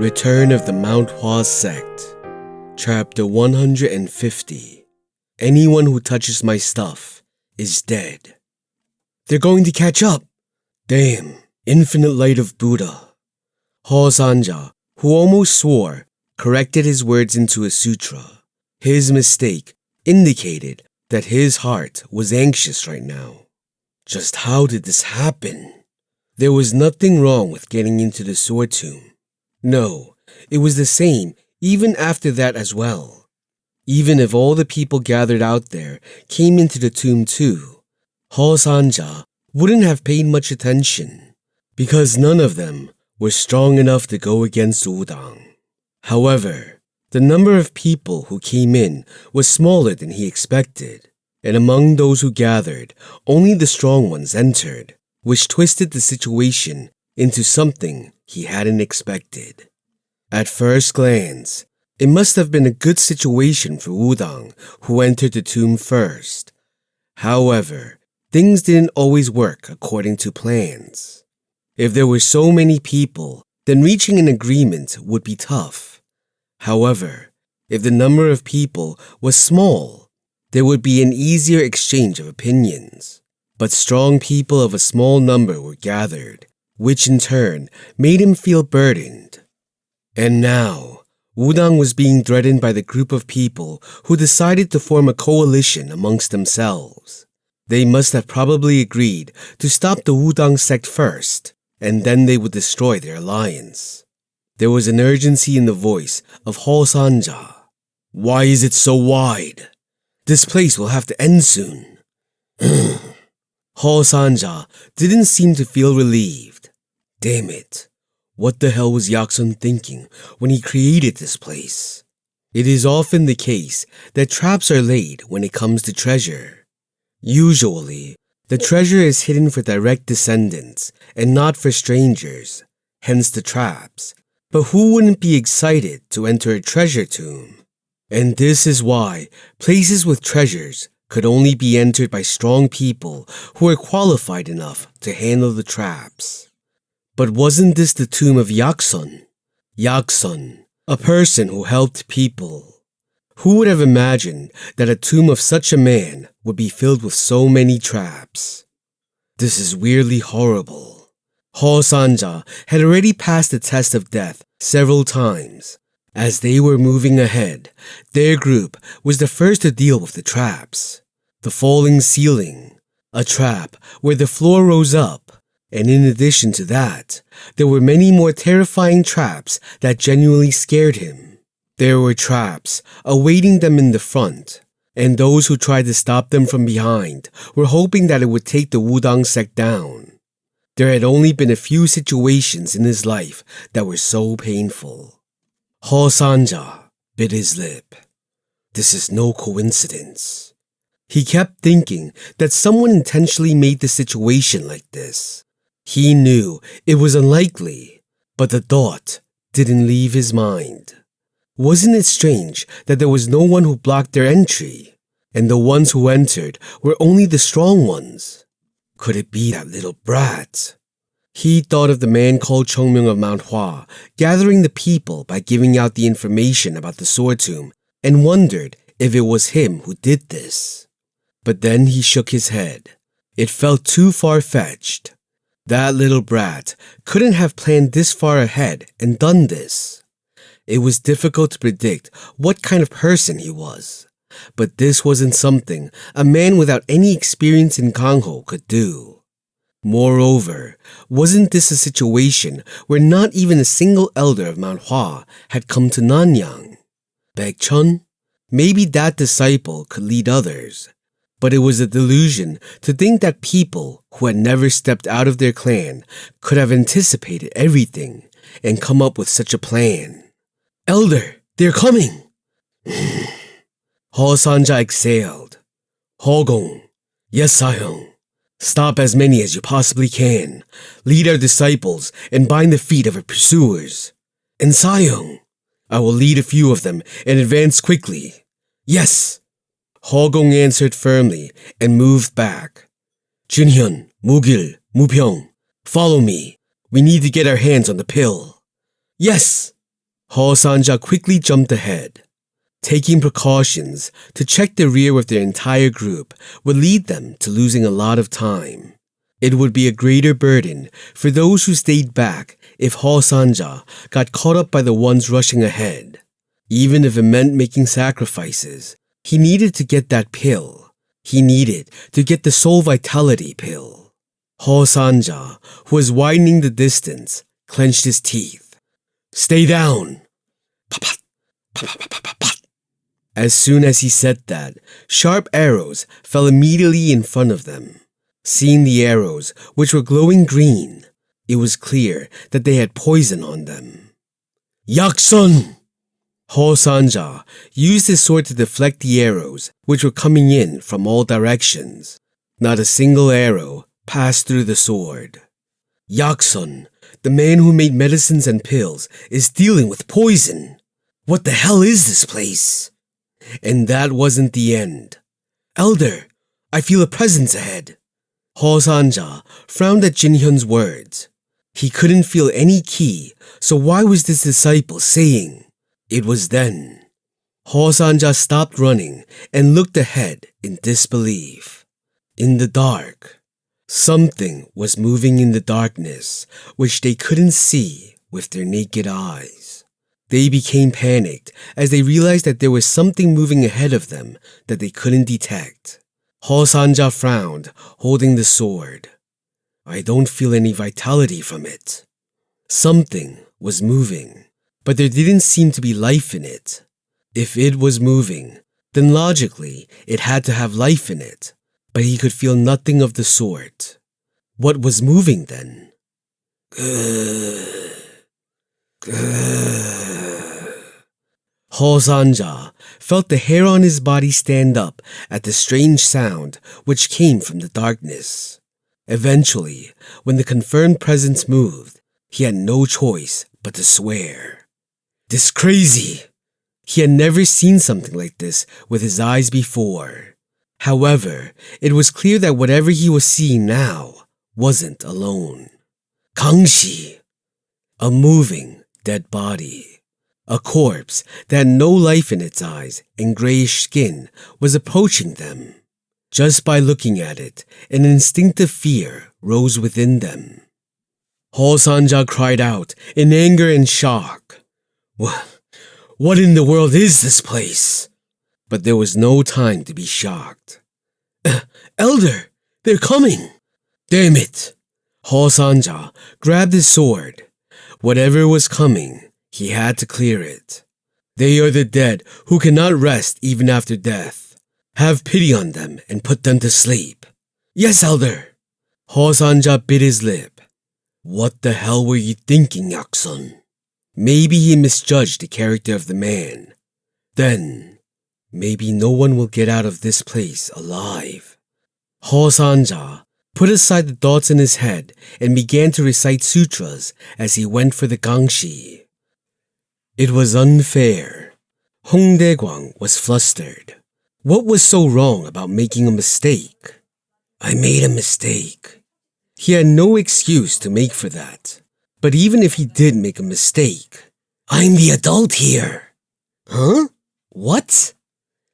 Return of the Mount Hua Sect, Chapter 150. Anyone who touches my stuff is dead. They're going to catch up. Damn, infinite light of Buddha. Hua Sanja, who almost swore, corrected his words into a sutra. His mistake indicated that his heart was anxious right now. Just how did this happen? There was nothing wrong with getting into the sword tomb. No, it was the same even after that as well. Even if all the people gathered out there came into the tomb too, Hua Sanja wouldn't have paid much attention because none of them were strong enough to go against wudang. However, the number of people who came in was smaller than he expected, and among those who gathered, only the strong ones entered, which twisted the situation into something he hadn't expected. At first glance, it must have been a good situation for Wudang, who entered the tomb first. However, things didn't always work according to plans. If there were so many people, then reaching an agreement would be tough. However, if the number of people was small, there would be an easier exchange of opinions. But strong people of a small number were gathered, which in turn made him feel burdened. And now, Wudang was being threatened by the group of people who decided to form a coalition amongst themselves. They must have probably agreed to stop the Wudang sect first, and then they would destroy their alliance. There was an urgency in the voice of Hua Sanja. Why is it so wide? This place will have to end soon. Hua Sanja didn't seem to feel relieved. Damn it. What the hell was Yaksun thinking when he created this place? It is often the case that traps are laid when it comes to treasure. Usually, the treasure is hidden for direct descendants and not for strangers, hence the traps. But who wouldn't be excited to enter a treasure tomb? And this is why places with treasures could only be entered by strong people who were qualified enough to handle the traps. But wasn't this the tomb of Yaksun? Yaksun, a person who helped people. Who would have imagined that a tomb of such a man would be filled with so many traps? This is weirdly horrible. Hua Sanja had already passed the test of death several times. As they were moving ahead, their group was the first to deal with the traps. The falling ceiling, a trap where the floor rose up, and in addition to that, there were many more terrifying traps that genuinely scared him. There were traps awaiting them in the front, and those who tried to stop them from behind were hoping that it would take the Wudang sect down. There had only been a few situations in his life that were so painful. Hua Sanja bit his lip. This is no coincidence. He kept thinking that someone intentionally made the situation like this. He knew it was unlikely, but the thought didn't leave his mind. Wasn't it strange that there was no one who blocked their entry, and the ones who entered were only the strong ones? Could it be that little brat? He thought of the man called Chungmyong of Mount Hua gathering the people by giving out the information about the sword tomb and wondered if it was him who did this. But then he shook his head. It felt too far-fetched. That little brat couldn't have planned this far ahead and done this. It was difficult to predict what kind of person he was, but this wasn't something a man without any experience in Kangho could do. Moreover, wasn't this a situation where not even a single elder of Mount Hua had come to Nanyang? Baekchun? Maybe that disciple could lead others. But it was a delusion to think that people who had never stepped out of their clan could have anticipated everything and come up with such a plan. Elder, they're coming! Hua Sanja exhaled. Hogong, yes, Sayong. Stop as many as you possibly can. Lead our disciples and bind the feet of our pursuers. And Sayong, I will lead a few of them and advance quickly. Yes! Hogong answered firmly and moved back. Junhyun, Mugil, Mupyeong, follow me. We need to get our hands on the pill. Yes! Hua Sanja quickly jumped ahead. Taking precautions to check the rear with their entire group would lead them to losing a lot of time. It would be a greater burden for those who stayed back if Hua Sanja got caught up by the ones rushing ahead. Even if it meant making sacrifices, he needed to get that pill. He needed to get the soul vitality pill. Hua Sanja, who was widening the distance, clenched his teeth. "Stay down!" Pat, pat, pat, pat, pat, pat. As soon as he said that, sharp arrows fell immediately in front of them. Seeing the arrows, which were glowing green, it was clear that they had poison on them. "Yaksun!" Hua Sanja used his sword to deflect the arrows, which were coming in from all directions. Not a single arrow passed through the sword. "Yaksun, the man who made medicines and pills, is dealing with poison. What the hell is this place?" And that wasn't the end. "Elder, I feel a presence ahead." Hua Sanja frowned at Jin Hyun's words. He couldn't feel any ki, so why was this disciple saying? It was then. Hua Sanja stopped running and looked ahead in disbelief. In the dark, something was moving in the darkness, which they couldn't see with their naked eyes. They became panicked as they realized that there was something moving ahead of them that they couldn't detect. Hua Sanja frowned, holding the sword. "I don't feel any vitality from it." Something was moving, but there didn't seem to be life in it. If it was moving, then logically it had to have life in it, but he could feel nothing of the sort. What was moving then? Hua Sanja felt the hair on his body stand up at the strange sound which came from the darkness. Eventually, when the confirmed presence moved, he had no choice but to swear. "This crazy!" He had never seen something like this with his eyes before. However, it was clear that whatever he was seeing now wasn't alone. Gangshi! A moving, dead body. A corpse that had no life in its eyes and grayish skin was approaching them. Just by looking at it, an instinctive fear rose within them. Hua Sanja cried out in anger and shock. What in the world is this place? But there was no time to be shocked. "Elder, they're coming!" "Damn it!" Hua Sanja grabbed his sword. Whatever was coming, he had to clear it. "They are the dead who cannot rest even after death. Have pity on them and put them to sleep." "Yes, Elder." Hua Sanja bit his lip. What the hell were you thinking, Yaksun? Maybe he misjudged the character of the man. Then, maybe no one will get out of this place alive. Hua Sanja put aside the thoughts in his head and began to recite sutras as he went for the gangshi. It was unfair. Hong Dae-kwang was flustered. What was so wrong about making a mistake? I made a mistake. He had no excuse to make for that. But even if he did make a mistake, I'm the adult here. Huh? What?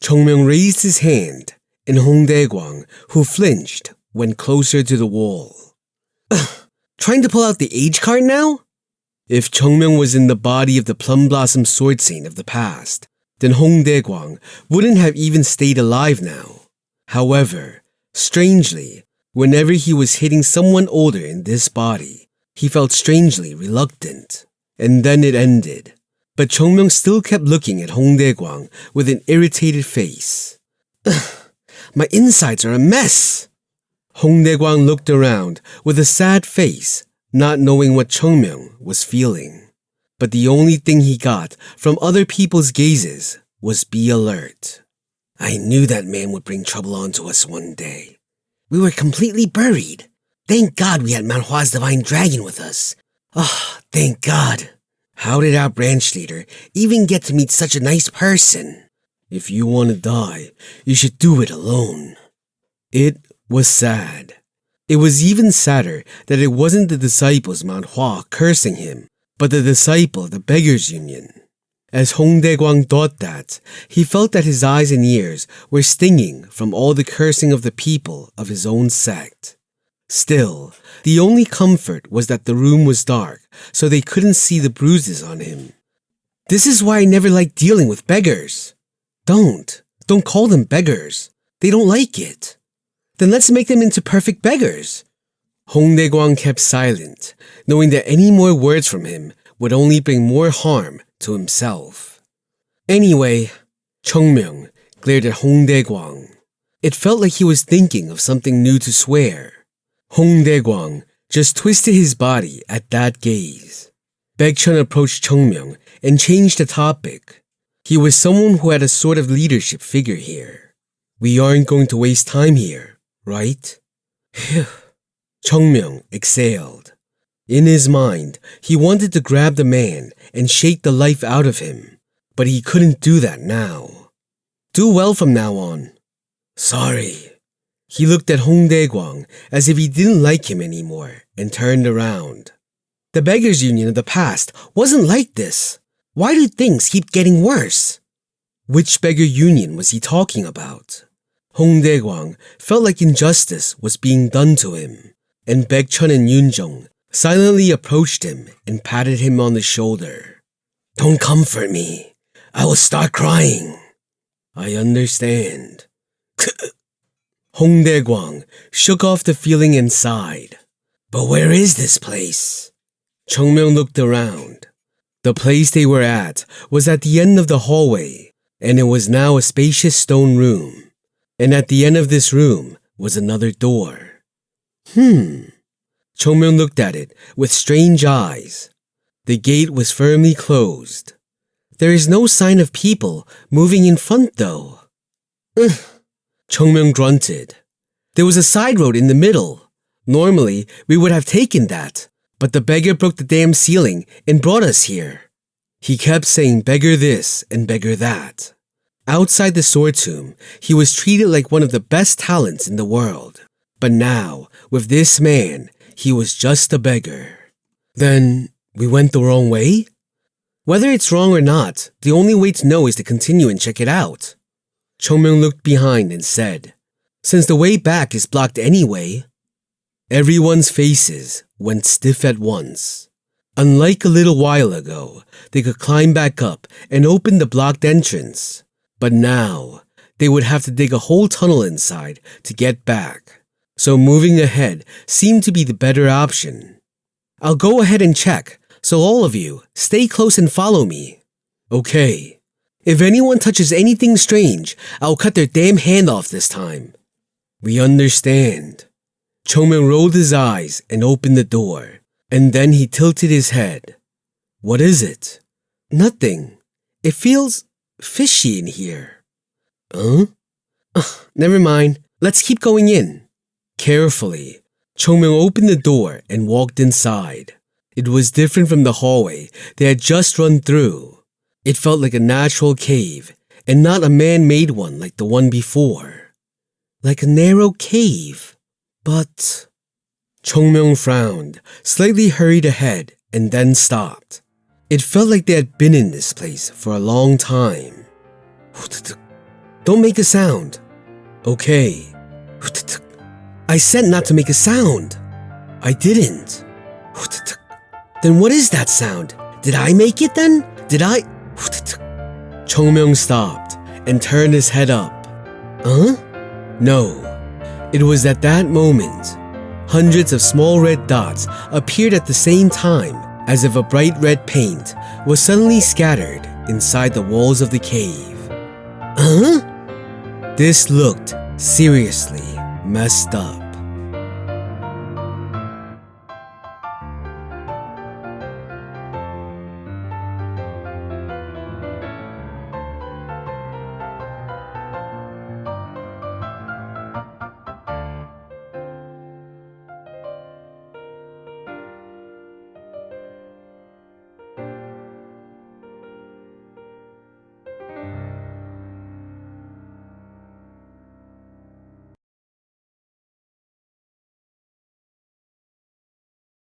Chungmyong raised his hand, and Hong Dae-kwang, who flinched, went closer to the wall. Trying to pull out the age card now? If Chungmyong was in the body of the Plum Blossom Sword Saint of the past, then Hong Dae-kwang wouldn't have even stayed alive now. However, strangely, whenever he was hitting someone older in this body, he felt strangely reluctant. And then it ended. But Chungmyong still kept looking at Hong Dae-kwang with an irritated face. My insides are a mess. Hong Dae-kwang looked around with a sad face, not knowing what Chungmyong was feeling. But the only thing he got from other people's gazes was be alert. I knew that man would bring trouble onto us one day. We were completely buried. Thank God we had Mount Hua's divine dragon with us. Oh, thank God. How did our branch leader even get to meet such a nice person? If you want to die, you should do it alone. It was sad. It was even sadder that it wasn't the disciples of Mount Hua cursing him, but the disciple of the Beggars Union. As Hong Dae-kwang thought that, he felt that his eyes and ears were stinging from all the cursing of the people of his own sect. Still, the only comfort was that the room was dark, so they couldn't see the bruises on him. This is why I never liked dealing with beggars. Don't call them beggars. They don't like it. Then let's make them into perfect beggars. Hong Dae-kwang kept silent, knowing that any more words from him would only bring more harm to himself. Anyway, Chungmyong glared at Hong Dae-kwang. It felt like he was thinking of something new to swear. Hong Dae-kwang just twisted his body at that gaze. Baek-chun approached Chungmyong and changed the topic. He was someone who had a sort of leadership figure here. We aren't going to waste time here, right? Phew. Chungmyong exhaled. In his mind, he wanted to grab the man and shake the life out of him, but he couldn't do that now. Do well from now on. Sorry. He looked at Hong Dae-kwang as if he didn't like him anymore and turned around. The Beggars Union of the past wasn't like this. Why do things keep getting worse? Which beggar union was he talking about? Hong Dae-kwang felt like injustice was being done to him, and Baek-chun and Yoon-jung silently approached him and patted him on the shoulder. Don't comfort me. I will start crying. I understand. Hong Dae-kwang shook off the feeling and sighed. But where is this place? Chungmyong looked around. The place they were at was at the end of the hallway, and it was now a spacious stone room. And at the end of this room was another door. Chungmyong looked at it with strange eyes. The gate was firmly closed. There is no sign of people moving in front though. Chungmyong grunted. There was a side road in the middle. Normally, we would have taken that, but the beggar broke the damn ceiling and brought us here. He kept saying beggar this and beggar that. Outside the sword tomb, he was treated like one of the best talents in the world. But now, with this man, he was just a beggar. Then, we went the wrong way? Whether it's wrong or not, the only way to know is to continue and check it out. Chungmyong looked behind and said, Since the way back is blocked anyway. Everyone's faces went stiff at once. Unlike a little while ago, they could climb back up and open the blocked entrance. But now, they would have to dig a whole tunnel inside to get back. So moving ahead seemed to be the better option. I'll go ahead and check, so all of you, stay close and follow me. Okay. If anyone touches anything strange, I'll cut their damn hand off this time. We understand. Chungmyong rolled his eyes and opened the door, and then he tilted his head. What is it? Nothing. It feels fishy in here. Huh? Never mind. Let's keep going in. Carefully, Chungmyong opened the door and walked inside. It was different from the hallway they had just run through. It felt like a natural cave, and not a man-made one like the one before. Like a narrow cave, but... Chungmyong frowned, slightly hurried ahead, and then stopped. It felt like they had been in this place for a long time. Don't make a sound. Okay. I said not to make a sound. I didn't. Then what is that sound? Did I make it then? Did I? Chungmyong stopped and turned his head up. Huh? No. It was at that moment. Hundreds of small red dots appeared at the same time, as if a bright red paint was suddenly scattered inside the walls of the cave. Huh? This looked seriously messed up.